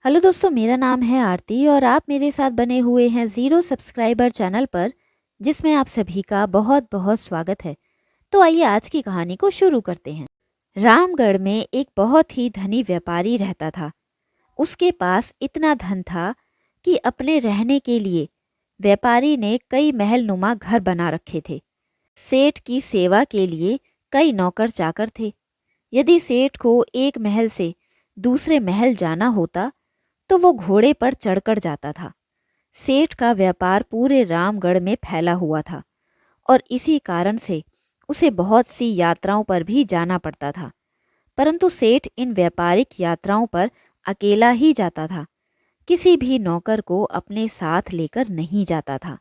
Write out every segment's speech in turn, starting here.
Hello दोस्तों, मेरा नाम है आरती और आप मेरे साथ बने हुए हैं ज़ीरो सब्सक्राइबर चैनल पर, जिसमें आप सभी का बहुत बहुत स्वागत है। तो आइए आज की कहानी को शुरू करते हैं। रामगढ़ में एक बहुत ही धनी व्यापारी रहता था। उसके पास इतना धन था कि अपने रहने के लिए व्यापारी ने कई महलनुमा घर बना रखे थे। सेठ की सेवा के लिए कई नौकर चाकर थे। यदि सेठ को एक महल से दूसरे महल जाना होता तो वो घोड़े पर चढ़कर जाता था। सेठ का व्यापार पूरे रामगढ़ में फैला हुआ था और इसी कारण से उसे बहुत सी यात्राओं पर भी जाना पड़ता था। परंतु सेठ इन व्यापारिक यात्राओं पर अकेला ही जाता था। किसी भी नौकर को अपने साथ लेकर नहीं जाता था।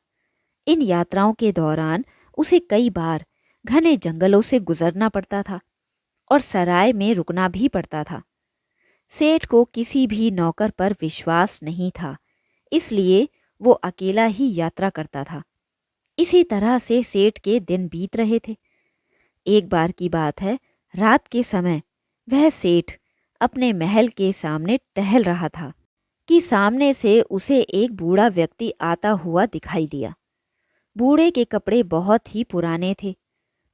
इन यात्राओं के दौरान उसे कई बार घने जंगलों से गुजरना पड़ता था और सराय में रुकना भी पड़ता था। सेठ को किसी भी नौकर पर विश्वास नहीं था, इसलिए वो अकेला ही यात्रा करता था। इसी तरह से सेठ के दिन बीत रहे थे। एक बार की बात है, रात के समय वह सेठ अपने महल के सामने टहल रहा था कि सामने से उसे एक बूढ़ा व्यक्ति आता हुआ दिखाई दिया। बूढ़े के कपड़े बहुत ही पुराने थे।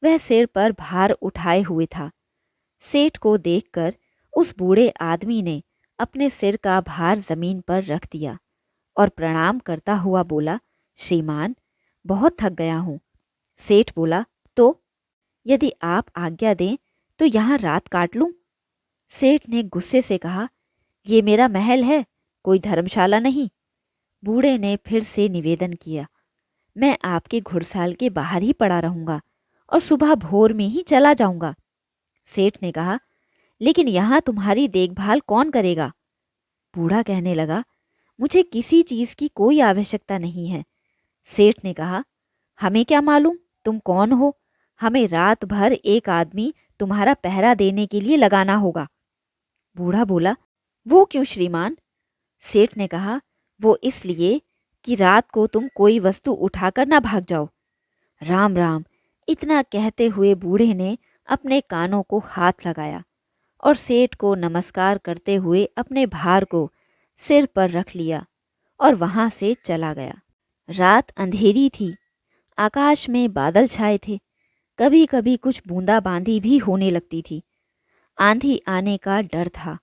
वह सिर पर भार उठाए हुए था। सेठ को देखकर उस बूढ़े आदमी ने अपने सिर का भार जमीन पर रख दिया और प्रणाम करता हुआ बोला, श्रीमान, बहुत थक गया हूँ। सेठ बोला, तो यदि आप आज्ञा दें तो यहाँ रात काट लूं। सेठ ने गुस्से से कहा, ये मेरा महल है, कोई धर्मशाला नहीं। बूढ़े ने फिर से निवेदन किया, मैं आपके घुड़साल के बाहर ही पड़ा रहूंगा और सुबह भोर में ही चला जाऊंगा। सेठ ने कहा, लेकिन यहाँ तुम्हारी देखभाल कौन करेगा? बूढ़ा कहने लगा, मुझे किसी चीज की कोई आवश्यकता नहीं है। सेठ ने कहा, हमें क्या मालूम तुम कौन हो? हमें रात भर एक आदमी तुम्हारा पहरा देने के लिए लगाना होगा। बूढ़ा बोला, वो क्यों श्रीमान? सेठ ने कहा, वो इसलिए कि रात को तुम कोई वस्तु उठाकर ना भाग जाओ। राम राम। इतना कहते हुए बूढ़े ने अपने कानों को हाथ लगाया और सेठ को नमस्कार करते हुए अपने भार को सिर पर रख लिया और वहां से चला गया। रात अंधेरी थी। आकाश में बादल छाए थे। कभी कभी कुछ बूंदाबांदी भी होने लगती थी। आंधी आने का डर था।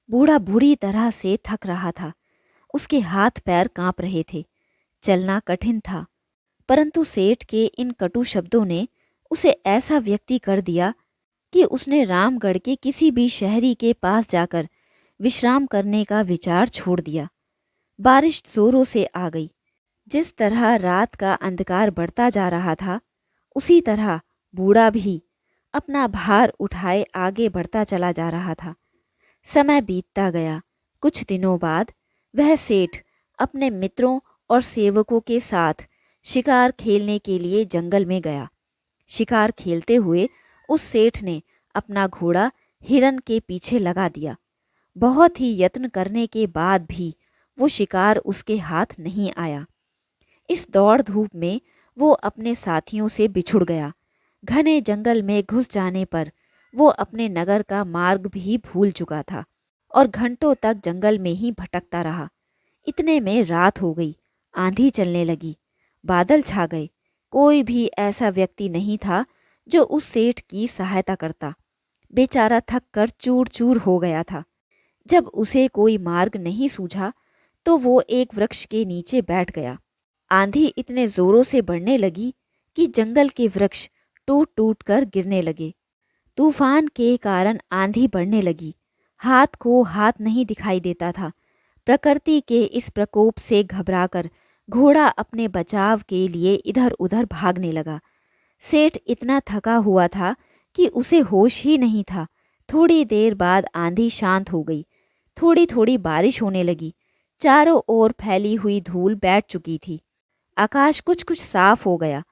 बूढ़ा बुरी तरह से थक रहा था। उसके हाथ पैर कांप रहे थे। चलना कठिन था। परंतु सेठ के इन कटु शब्दों ने उसे ऐसा व्यक्ति कर दिया कि उसने रामगढ़ के किसी भी शहरी के पास जाकर विश्राम करने का विचार छोड़ दिया। बारिश जोरों से आ गई। जिस तरह रात का अंधकार बढ़ता जा रहा था, उसी तरह बूढ़ा भी अपना भार उठाए आगे बढ़ता चला जा रहा था। समय बीतता गया। कुछ दिनों बाद वह सेठ अपने मित्रों और सेवकों के साथ शिकार खेलने के लिए जंगल में गया। शिकार खेलते हुए उस सेठ ने अपना घोड़ा हिरन के पीछे लगा दिया। बहुत ही यत्न करने के बाद भी वो शिकार उसके हाथ नहीं आया। इस दौड़ धूप में वो अपने साथियों से बिछुड़ गया। घने जंगल में घुस जाने पर वो अपने नगर का मार्ग भी भूल चुका था और घंटों तक जंगल में ही भटकता रहा। इतने में रात हो गई। आंधी चलने लगी। बादल छा गए। कोई भी ऐसा व्यक्ति नहीं था जो उस सेठ की सहायता करता। बेचारा थक कर चूर चूर हो गया था। जब उसे कोई मार्ग नहीं सूझा तो वो एक वृक्ष के नीचे बैठ गया। आंधी इतने जोरों से बढ़ने लगी कि जंगल के वृक्ष टूट टूट कर गिरने लगे। तूफान के कारण आंधी बढ़ने लगी। हाथ को हाथ नहीं दिखाई देता था। प्रकृति के इस प्रकोप से घबराकर घोड़ा अपने बचाव के लिए इधर उधर भागने लगा। सेठ इतना थका हुआ था कि उसे होश ही नहीं था। थोड़ी देर बाद आंधी शांत हो गई। थोड़ी थोड़ी बारिश होने लगी। चारों ओर फैली हुई धूल बैठ चुकी थी। आकाश कुछ कुछ साफ हो गया।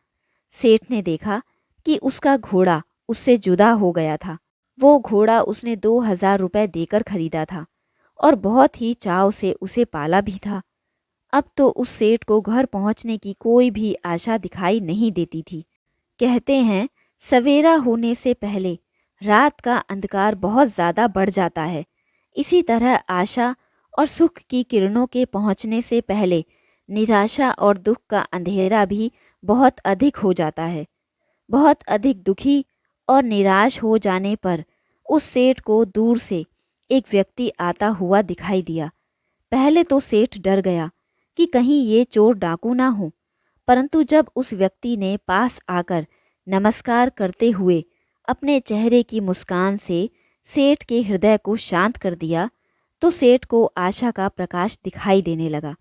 सेठ ने देखा कि उसका घोड़ा उससे जुदा हो गया था। वो घोड़ा उसने 2000 रुपये देकर खरीदा था और बहुत ही चाव से उसे पाला भी था। अब तो उस सेठ को घर पहुंचने की कोई भी आशा दिखाई नहीं देती थी। कहते हैं, सवेरा होने से पहले रात का अंधकार बहुत ज़्यादा बढ़ जाता है। इसी तरह आशा और सुख की किरणों के पहुंचने से पहले निराशा और दुख का अंधेरा भी बहुत अधिक हो जाता है। बहुत अधिक दुखी और निराश हो जाने पर उस सेठ को दूर से एक व्यक्ति आता हुआ दिखाई दिया। पहले तो सेठ डर गया कि कहीं ये चोर डाकू ना हो, परंतु जब उस व्यक्ति ने पास आकर नमस्कार करते हुए अपने चेहरे की मुस्कान से सेठ के हृदय को शांत कर दिया, तो सेठ को आशा का प्रकाश दिखाई देने लगा।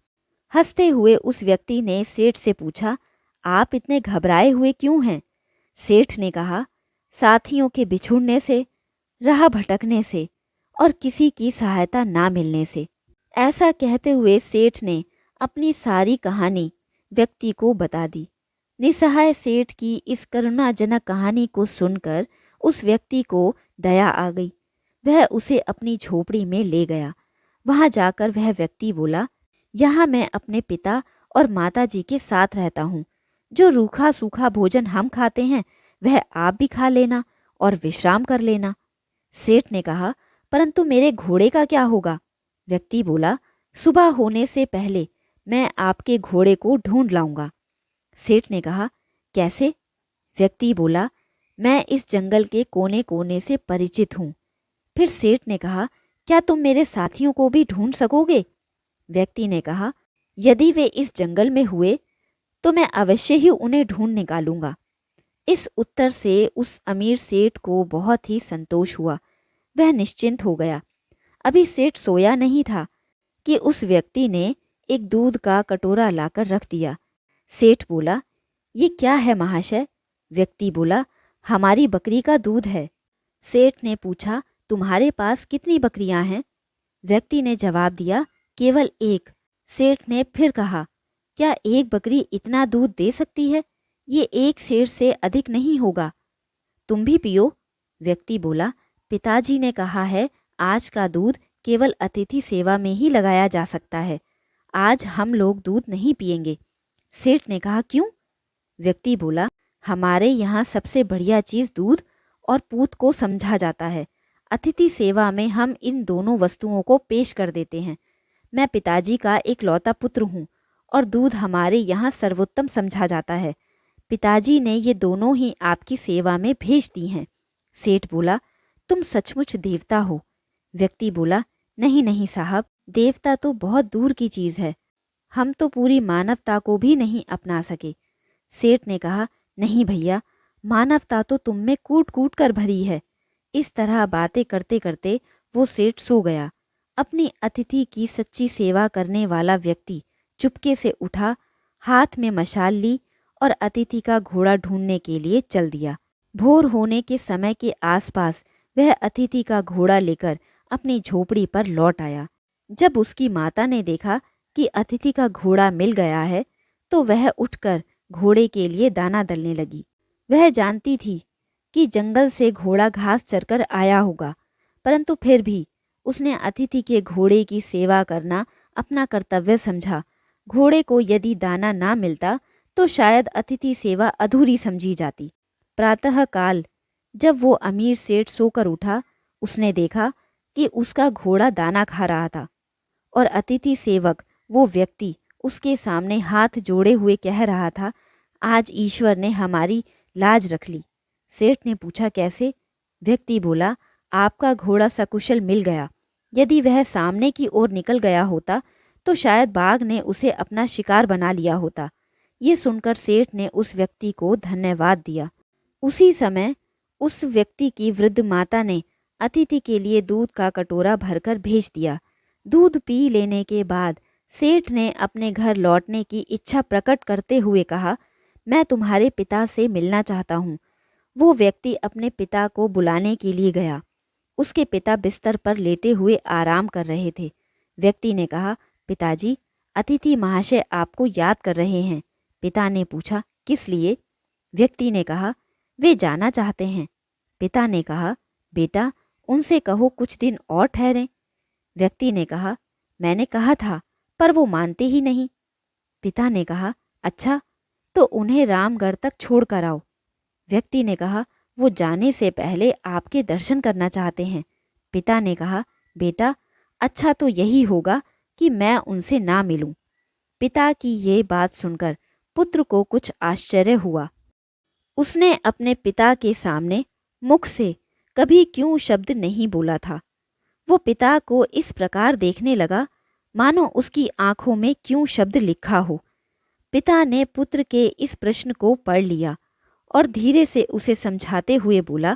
हंसते हुए उस व्यक्ति ने सेठ से पूछा, आप इतने घबराए हुए क्यों हैं? सेठ ने कहा, साथियों के बिछुड़ने से, राह भटकने से और किसी की सहायता ना मिलने से। ऐसा कहते हुए सेठ ने अपनी सारी कहानी व्यक्ति को बता दी। निसहाय सेठ की इस करुणाजनक कहानी को सुनकर उस व्यक्ति को दया आ गई। वह उसे अपनी झोपड़ी में ले गया। वहां जाकर वह व्यक्ति बोला, यहाँ मैं अपने पिता और माता जी के साथ रहता हूँ। जो रूखा सूखा भोजन हम खाते हैं वह आप भी खा लेना और विश्राम कर लेना। सेठ ने कहा, परंतु मेरे घोड़े का क्या होगा? व्यक्ति बोला, सुबह होने से पहले मैं आपके घोड़े को ढूंढ लाऊंगा। सेठ ने कहा, कैसे? व्यक्ति बोला, मैं इस जंगल के कोने कोने से परिचित हूँ। फिर सेठ ने कहा, क्या तुम मेरे साथियों को भी ढूंढ सकोगे? व्यक्ति ने कहा, यदि वे इस जंगल में हुए तो मैं अवश्य ही उन्हें ढूंढ निकालूंगा। इस उत्तर से उस अमीर सेठ को बहुत ही संतोष हुआ। वह निश्चिंत हो गया। अभी सेठ सोया नहीं था कि उस व्यक्ति ने एक दूध का कटोरा लाकर रख दिया। सेठ बोला, ये क्या है महाशय? व्यक्ति बोला, हमारी बकरी का दूध है। सेठ ने पूछा, तुम्हारे पास कितनी बकरियां हैं? व्यक्ति ने जवाब दिया, केवल एक। सेठ ने फिर कहा, क्या एक बकरी इतना दूध दे सकती है? ये एक सेर से अधिक नहीं होगा। तुम भी पियो। व्यक्ति बोला, पिताजी ने कहा है आज का दूध केवल अतिथि सेवा में ही लगाया जा सकता है। आज हम लोग दूध नहीं पिएंगे। सेठ ने कहा, क्यों? व्यक्ति बोला, हमारे यहाँ सबसे बढ़िया चीज़ दूध और पूत को समझा जाता है। अतिथि सेवा में हम इन दोनों वस्तुओं को पेश कर देते हैं। मैं पिताजी का एक लौता पुत्र हूँ और दूध हमारे यहाँ सर्वोत्तम समझा जाता है। पिताजी ने ये दोनों ही आपकी सेवा में भेज दी हैं। सेठ बोला, तुम सचमुच देवता हो। व्यक्ति बोला, नहीं नहीं साहब, देवता तो बहुत दूर की चीज़ है। हम तो पूरी मानवता को भी नहीं अपना सके। सेठ ने कहा, नहीं भैया, मानवता तो तुम में कूट कूट कर भरी है। इस तरह बातें करते करते वो सेठ सो गया। अपनी अतिथि की सच्ची सेवा करने वाला व्यक्ति चुपके से उठा, हाथ में मशाल ली और अतिथि का घोड़ा ढूंढने के लिए चल दिया। भोर होने के समय के आसपास वह अतिथि का घोड़ा लेकर अपनी झोपड़ी पर लौट आया। जब उसकी माता ने देखा कि अतिथि का घोड़ा मिल गया है तो वह उठकर घोड़े के लिए दाना दलने लगी। वह जानती थी कि जंगल से घोड़ा घास चरकर आया होगा, परंतु फिर भी उसने अतिथि के घोड़े की सेवा करना अपना कर्तव्य समझा। घोड़े को यदि दाना ना मिलता तो शायद अतिथि सेवा अधूरी समझी जाती। प्रातःकाल जब वो अमीर सेठ सोकर उठा, उसने देखा कि उसका घोड़ा दाना खा रहा था और अतिथि सेवक वो व्यक्ति उसके सामने हाथ जोड़े हुए कह रहा था, आज ईश्वर ने हमारी लाज रख ली। सेठ ने पूछा, कैसे? व्यक्ति बोला, आपका घोड़ा सकुशल मिल गया। यदि वह सामने की ओर निकल गया होता तो शायद बाघ ने उसे अपना शिकार बना लिया होता। ये सुनकर सेठ ने उस व्यक्ति को धन्यवाद दिया। उसी समय उस व्यक्ति की वृद्ध माता ने अतिथि के लिए दूध का कटोरा भरकर भेज दिया। दूध पी लेने के बाद सेठ ने अपने घर लौटने की इच्छा प्रकट करते हुए कहा, मैं तुम्हारे पिता से मिलना चाहता हूँ। वो व्यक्ति अपने पिता को बुलाने के लिए गया। उसके पिता बिस्तर पर लेटे हुए आराम कर रहे थे। व्यक्ति ने कहा, पिताजी, अतिथि महाशय आपको याद कर रहे हैं। पिता ने पूछा, किस लिए? व्यक्ति ने कहा, वे जाना चाहते हैं। पिता ने कहा, बेटा उनसे कहो कुछ दिन और ठहरें। व्यक्ति ने कहा, मैंने कहा था पर वो मानते ही नहीं। पिता ने कहा, अच्छा तो उन्हें रामगढ़ तक छोड़ कर आओ। व्यक्ति ने कहा, वो जाने से पहले आपके दर्शन करना चाहते हैं। पिता ने कहा, बेटा अच्छा तो यही होगा कि मैं उनसे ना मिलूं। पिता की ये बात सुनकर पुत्र को कुछ आश्चर्य हुआ। उसने अपने पिता के सामने मुख से कभी क्यों शब्द नहीं बोला था। वो पिता को इस प्रकार देखने लगा मानो उसकी आंखों में क्यों शब्द लिखा हो। पिता ने पुत्र के इस प्रश्न को पढ़ लिया और धीरे से उसे समझाते हुए बोला,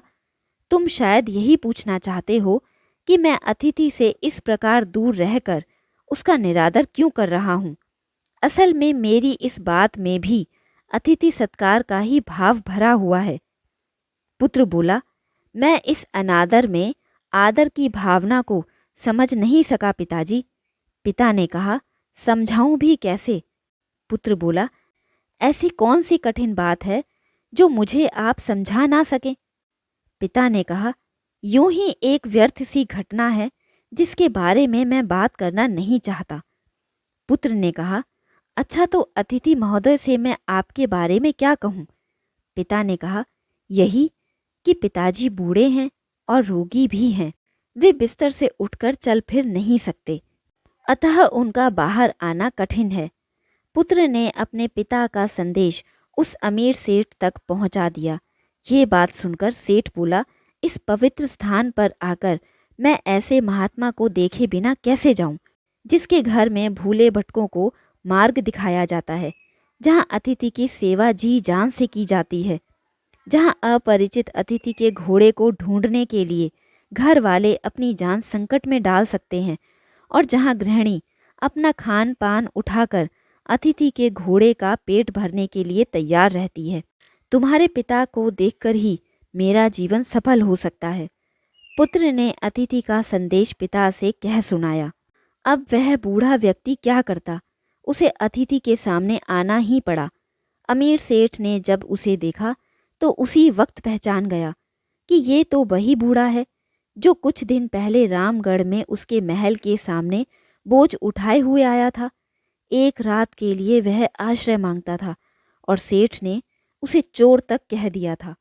तुम शायद यही पूछना चाहते हो कि मैं अतिथि से इस प्रकार दूर रहकर उसका निरादर क्यों कर रहा हूँ। असल में मेरी इस बात में भी अतिथि सत्कार का ही भाव भरा हुआ है। पुत्र बोला, मैं इस अनादर में आदर की भावना को समझ नहीं सका पिताजी। पिता ने कहा, समझाऊं भी कैसे। पुत्र बोला, ऐसी कौन सी कठिन बात है जो मुझे आप समझा ना सके। पिता ने कहा, यूं ही एक व्यर्थ सी घटना है जिसके बारे में मैं बात करना नहीं चाहता। पुत्र ने कहा, अच्छा तो अतिथि महोदय से मैं आपके बारे में क्या कहूँ। पिता ने कहा, यही कि पिताजी बूढ़े हैं और रोगी भी हैं। वे बिस्तर से उठकर चल फिर नहीं सकते, अतः उनका बाहर आना कठिन है। पुत्र ने अपने पिता का संदेश उस अमीर सेठ तक पहुंचा दिया। ये बात सुनकर सेठ बोला, इस पवित्र स्थान पर आकर मैं ऐसे महात्मा को देखे बिना कैसे जाऊं, जिसके घर में भूले भटकों को मार्ग दिखाया जाता है, जहां अतिथि की सेवा जी जान से की जाती है, जहां अपरिचित अतिथि के घोड़े को ढूंढने के लिए घर वाले अपनी जान संकट में डाल सकते हैं, और जहां गृहिणी अपना खान पान उठाकर अतिथि के घोड़े का पेट भरने के लिए तैयार रहती है। तुम्हारे पिता को देखकर ही मेरा जीवन सफल हो सकता है। पुत्र ने अतिथि का संदेश पिता से कह सुनाया। अब वह बूढ़ा व्यक्ति क्या करता, उसे अतिथि के सामने आना ही पड़ा। अमीर सेठ ने जब उसे देखा तो उसी वक्त पहचान गया कि ये तो वही बूढ़ा है जो कुछ दिन पहले रामगढ़ में उसके महल के सामने बोझ उठाए हुए आया था। एक रात के लिए वह आश्रय मांगता था और सेठ ने उसे चोर तक कह दिया था।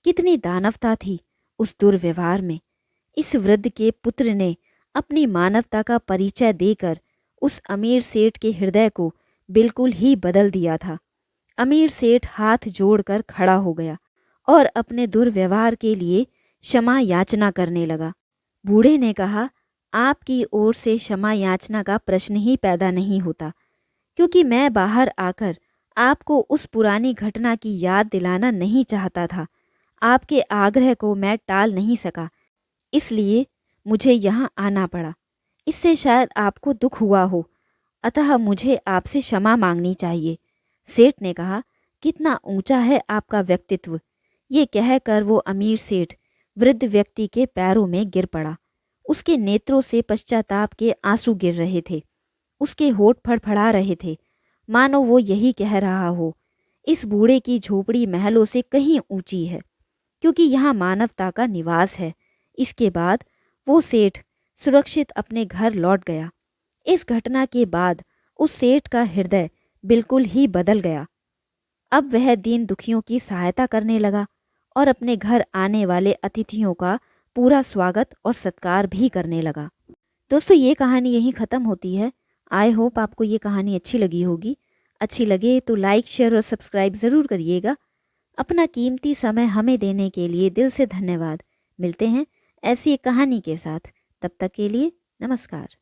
कितनी दानवता थी उस दुर्व्यवहार में। इस वृद्ध के पुत्र ने अपनी मानवता का परिचय देकर उस अमीर सेठ के हृदय को बिल्कुल ही बदल दिया था। अमीर सेठ हाथ जोड़कर खड़ा हो गया और अपने दुर्व्यवहार के लिए क्षमा याचना करने लगा। बूढ़े ने कहा, आपकी ओर से क्षमा याचना का प्रश्न ही पैदा नहीं होता, क्योंकि मैं बाहर आकर आपको उस पुरानी घटना की याद दिलाना नहीं चाहता था। आपके आग्रह को मैं टाल नहीं सका, इसलिए मुझे यहाँ आना पड़ा। इससे शायद आपको दुख हुआ हो, अतः मुझे आपसे क्षमा मांगनी चाहिए। सेठ ने कहा, कितना ऊंचा है आपका व्यक्तित्व। ये कहकर वो अमीर सेठ वृद्ध व्यक्ति के पैरों में गिर पड़ा। उसके नेत्रों से पश्चाताप के आंसू गिर रहे थे। उसके होठ फड़फड़ा रहे थे, मानो वो यही कह रहा हो, इस बूढ़े की झोपड़ी महलों से कहीं ऊंची है, क्योंकि यहाँ मानवता का निवास है। इसके बाद वो सेठ सुरक्षित अपने घर लौट गया। इस घटना के बाद उस सेठ का हृदय बिल्कुल ही बदल गया। अब वह दीन दुखियों की सहायता करने लगा और अपने घर आने वाले अतिथियों का पूरा स्वागत और सत्कार भी करने लगा। दोस्तों, ये कहानी यहीं ख़त्म होती है। आई होप आपको ये कहानी अच्छी लगी होगी। अच्छी लगे तो लाइक, शेयर और सब्सक्राइब ज़रूर करिएगा। अपना कीमती समय हमें देने के लिए दिल से धन्यवाद। मिलते हैं ऐसी एक कहानी के साथ। तब तक के लिए नमस्कार।